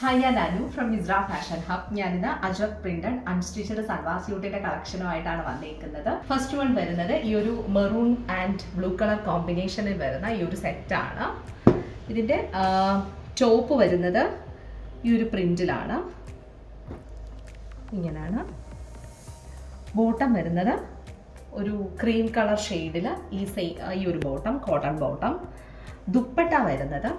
Hi, ഞാൻ Anu from Isra fashion hub. ഞാനിന്ന് ajrak printed unstitched salwar സ്യൂട്ടിന്റെ കളക്ഷനുമായിട്ടാണ് വന്നിരിക്കുന്നത്. ഫസ്റ്റ് വൺ വരുന്നത് ഈ ഒരു മെറൂൺ ആൻഡ് ബ്ലൂ കളർ കോമ്പിനേഷനിൽ വരുന്ന ഈ ഒരു സെറ്റാണ്. ഇതിന്റെ ടോപ്പ് വരുന്നത് ഈ ഒരു പ്രിന്റിലാണ്. ഇങ്ങനെയാണ്. ബോട്ടം വരുന്നത് ഒരു ക്രീം കളർ ഷെയ്ഡിൽ ഈ ഒരു ബോട്ടം, കോട്ടൺ ബോട്ടം. ദുപ്പട്ട വരുന്നത്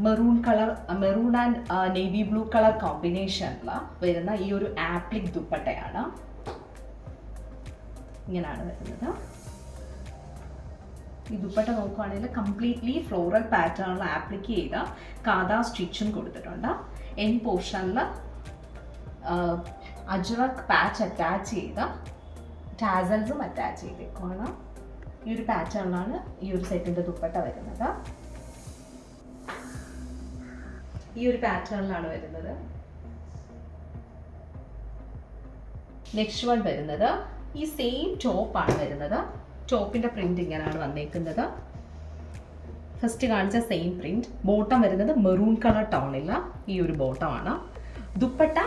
maroon and navy blue colour കോമ്പിനേഷനിൽ വരുന്ന ഈ ഒരു ആപ്ലിക് ദുപ്പട്ടയാണ്. ഇങ്ങനെയാണ് വരുന്നത്. ഈ ദുപ്പട്ട നോക്കുകയാണെങ്കിൽ കംപ്ലീറ്റ്ലി ഫ്ലോറൽ പാറ്റേണിൽ ആപ്ലിക്ക് ചെയ്ത കാദാ സ്റ്റിച്ചും കൊടുത്തിട്ടുണ്ട്. എൻ പോർഷനിൽ അജ്രക് പാച്ച് അറ്റാച്ച് ചെയ്ത ടാസൽസും അറ്റാച്ച് ചെയ്തേക്കുവാണ്. ഈ ഒരു പാറ്റേണിലാണ് ഈ ഒരു സെറ്റിൻ്റെ ദുപ്പട്ട വരുന്നത്. ഈ ഒരു പാറ്റേണിലാണ് വരുന്നത്. നെക്സ്റ്റ് വൺ വരുന്നത് ഈ സെയിം ടോപ്പാണ് വരുന്നത്. ടോപ്പിന്റെ പ്രിന്റ് ഇങ്ങനെയാണ് വന്നേക്കുന്നത്. ഫസ്റ്റ് കാണിച്ച സെയിം പ്രിന്റ്. ബോട്ടം വരുന്നത് മെറൂൺ കളർ ടോണില്ല ഈ ഒരു ബോട്ടമാണ്. ദുപ്പട്ട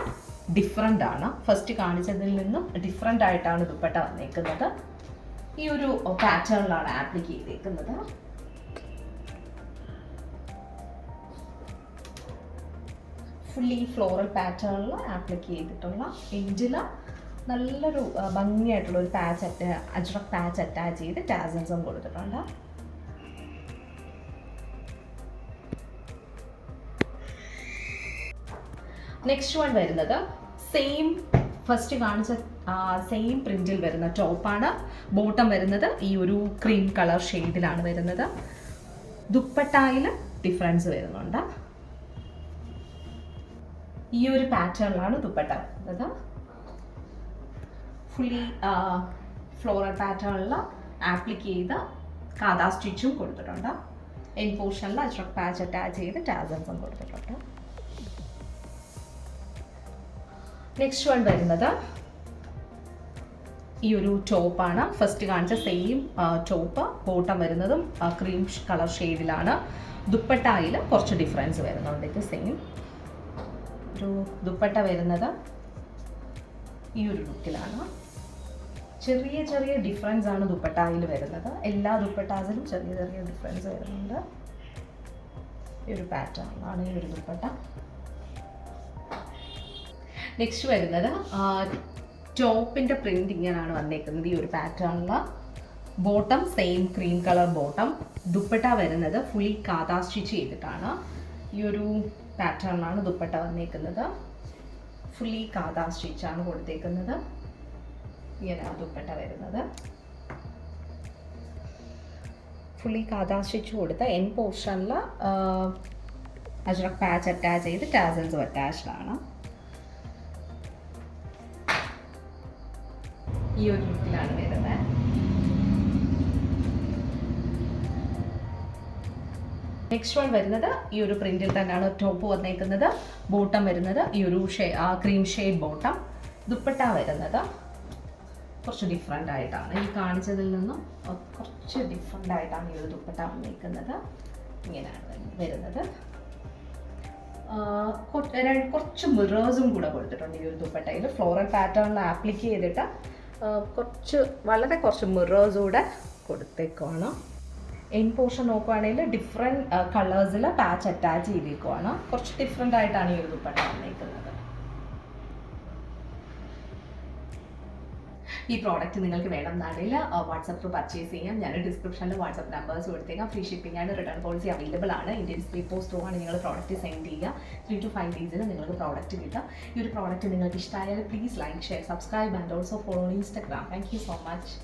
ഡിഫറെൻ്റ് ആണ്. ഫസ്റ്റ് കാണിച്ചതിൽ നിന്നും ഡിഫറെൻ്റ് ആയിട്ടാണ് ദുപ്പട്ട വന്നേക്കുന്നത്. ഈ ഒരു പാറ്റേണിലാണ് ആപ്ലിക്ക് ചെയ്തേക്കുന്നത്. ഫുള്ളി ഫ്ലോറൽ പാറ്റേണിൽ ആപ്ലിക്ക് ചെയ്തിട്ടുള്ള എഡ്ജിൽ നല്ലൊരു ഭംഗിയായിട്ടുള്ള ഒരു അജ്രക് പാച്ച് അറ്റാച്ച് ചെയ്ത് ടാസൽസും കൊടുത്തിട്ടുണ്ട്. നെക്സ്റ്റ് വൺ വരുന്നത് ഫസ്റ്റ് കാണിച്ച സെയിം പ്രിന്റിൽ വരുന്ന ടോപ്പാണ്. ബോട്ടം വരുന്നത് ഈ ഒരു ക്രീം കളർ ഷെയ്ഡിലാണ് വരുന്നത്. ദുപ്പട്ടയിൽ ഡിഫറൻസ് വരുന്നുണ്ട്. ഈ ഒരു പാറ്റേണിലാണ് ദുപ്പട്ട വരുന്നത്. ഫുള്ളി ഫ്ലോറൽ പാറ്റേണിൽ ആപ്ലിക്ക് ചെയ്ത കാദാ സ്റ്റിച്ചും കൊടുത്തിട്ടുണ്ട്. എൻ പോർഷനിൽ അജ്രക് പാച്ച് അറ്റാച്ച് ചെയ്ത് ടാസൽസും കൊടുത്തിട്ടുണ്ട്. നെക്സ്റ്റ് വൺ വരുന്നത് ഈ ഒരു ടോപ്പാണ്. ഫസ്റ്റ് കാണിച്ച സെയിം ടോപ്പ്. ബോട്ടം വരുന്നതും ക്രീം കളർ ഷെയ്ഡിലാണ്. ദുപ്പട്ടയിൽ കുറച്ച് ഡിഫറൻസ് വരുന്നുണ്ട്. ഇത് സെയിം ഒരു ദുപ്പട്ട വരുന്നത് ഈ ഒരു ലുക്കിലാണ്. ചെറിയ ചെറിയ ഡിഫറൻസ് ആണ് ദുപ്പട്ടയിൽ വരുന്നത്. എല്ലാ ദുപ്പട്ടാസിലും ചെറിയ ചെറിയ ഡിഫറൻസ് വരുന്നുണ്ട്. ഈ ഒരു പാറ്റേണിലാണ് ഈ ഒരു ദുപ്പട്ട. നെക്സ്റ്റ് വരുന്നത് ടോപ്പിൻ്റെ പ്രിന്റ് ഇങ്ങനെയാണ് വന്നേക്കുന്നത്. ഈ ഒരു പാറ്റേണിൽ bottom same cream colour bottom. Dupatta വരുന്നത് ഫുള്ളി കാദാ സ്റ്റിച്ച് ചെയ്തിട്ടാണ്. ഈ ഒരു പാറ്റേണിലാണ് ദുപ്പട്ട വന്നേക്കുന്നത്. ഫുള്ളി കാദാ സ്റ്റിച്ചാണ് കൊടുത്തേക്കുന്നത്. ഇങ്ങനെയാണ് ദുപ്പട്ട വരുന്നത്. ഫുള്ളി കാദാ സ്റ്റിച്ച് കൊടുത്ത എൻ പോർഷനിൽ അജ്രക് പാച്ച് അറ്റാച്ച് ചെയ്ത് ടാസൽസും അറ്റാച്ച്ഡ് ആണ്. ഈ ഒരു ലുക്കിലാണ് വരുന്നത്. നെക്സ്റ്റ് വൺ വരുന്നത് ഈ ഒരു പ്രിന്റിൽ തന്നെയാണ് ടോപ്പ് വന്നേക്കുന്നത്. ബോട്ടം വരുന്നത് ഈ ഒരു ക്രീം ഷെയ്ഡ് ബോട്ടം. ദുപ്പട്ട വരുന്നത് കുറച്ച് ഡിഫറെൻ്റ് ആയിട്ടാണ്. ഈ കാണിച്ചതിൽ നിന്നും കുറച്ച് ഡിഫറെൻ്റ് ആയിട്ടാണ് ഈ ഒരു ദുപ്പട്ട വന്നേക്കുന്നത്. ഇങ്ങനെയാണ് വരുന്നത്. കുറച്ച് മിറേഴ്സും കൂടെ കൊടുത്തിട്ടുണ്ട് ഈ ഒരു ദുപ്പട്ടയിൽ. ഫ്ലോറൽ പാറ്റേണിൽ ആപ്ലിക്ക് ചെയ്തിട്ട് വളരെ കുറച്ച് മിറേഴ്സ് കൂടെ കൊടുത്തേക്കുവാണ്. എൻ പോർഷൻ നോക്കുവാണെങ്കിൽ ഡിഫറെൻറ്റ് കളേഴ്സിൽ പാച്ച് അറ്റാച്ച് ചെയ്തേക്കുവാണ്. കുറച്ച് ഡിഫറെൻ്റ് ആയിട്ടാണ് ഈ ഒരു ദുപ്പട്ട വന്നേക്കുന്നത്. ഈ പ്രോഡക്റ്റ് നിങ്ങൾക്ക് വേണമെന്നാണെങ്കിൽ വാട്സാപ്പിൽ പർച്ചേസ് ചെയ്യാം. ഞാൻ ഡിസ്ക്രിപ്ഷനിൽ വാട്സാപ്പ് നമ്പേഴ്സ് കൊടുത്തേക്കാം. ഫ്രീ ഷിപ്പിംഗ് ആണ്. റിട്ടേൺ പോളിസി അവൈലബിൾ ആണ്. ഇന്ത്യൻ സ്പീഡ് പോസ്റ്റ് ത്രൂ ആണ് നിങ്ങൾ പ്രോഡക്റ്റ് സെൻഡ് ചെയ്യുക. 3 to 5 ഡേയ്സിൽ നിങ്ങൾക്ക് പ്രോഡക്റ്റ് കിട്ടുക. ഈ ഒരു പ്രോഡക്റ്റ് നിങ്ങൾക്ക് ഇഷ്ടമായാൽ please like, share, subscribe and also follow Instagram. Thank you so much.